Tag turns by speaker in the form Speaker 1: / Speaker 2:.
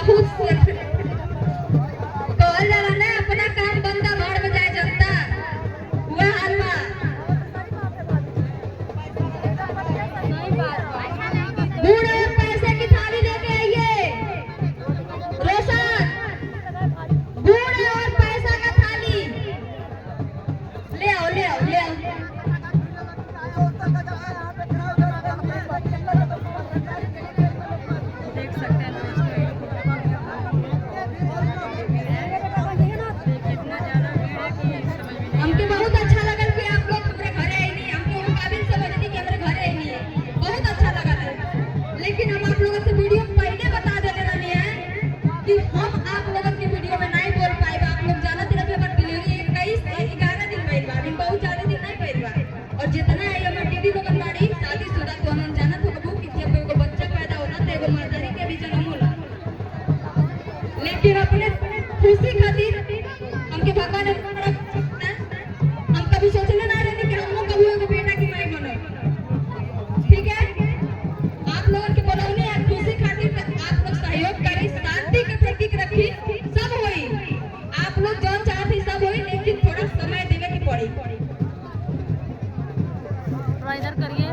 Speaker 1: बहुत कहल जाला ना, अपना काम बंदा भाड़ में जाए जनता, वह हाल बा। गुड़ और पैसे की थाली लेके आइए रोशन, गुड़ और पैसा का थाली ले आओ ले आओ ले आओ। देख सकते हैं हमके बहुत अच्छा लगल कि आप लोग हमारे घरे आई नहीं, हमको काबिल समझनी कि हमारे घरे आई नहीं, बहुत अच्छा लगा है। लेकिन हम आप लोगों से वीडियो पहले बता देले रहनी है कि हम आप लोगों के वीडियो में नहीं बोल पाए। आप लोग जानते रहे हमारे डिलीवरी 21-11 दिन भइल बा, अभी बहुत ज्यादा दिन नहीं भइल बा। और जितना है हमारे दीदी लोगन बाड़ी शादीशुदा, तो हम जानत हो कबू कि जब एगो बच्चा पैदा होला तो एगो मर्दारी के भी जन्म होला। लेकिन अपने खुशी खातिर हमके भगवान ने, हम कभी सोचले ना रहे कि हम लोग कभी एगो बेटा की माई बनब। ठीक है, आप लोगन के बोलौनी है खुशी खातिर, आप लोग सहयोग करी, शांति के प्रतीक रखी, सब होई। आप लोग जौन चाहती सब होई, लेकिन थोड़ा समय देवे के पड़ी।
Speaker 2: इधर करिए।